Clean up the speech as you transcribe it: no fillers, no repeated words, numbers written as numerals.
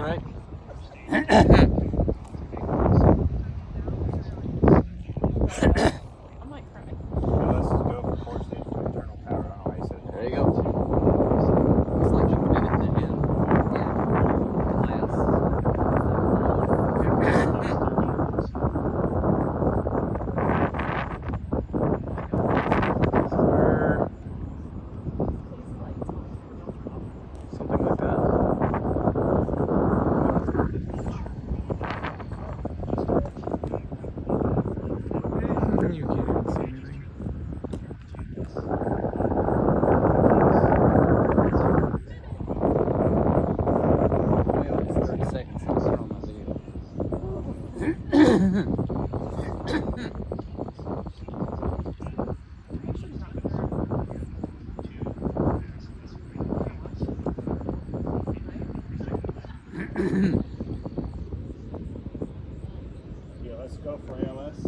right? Let's just go for 4 stage to internal power. I don't know why you said that. There you go. Looks like you put it in the end. Something like that. You can't even see anything. Wait, it's 30 seconds. I'll turn on my video. Yeah, let's go for ALS.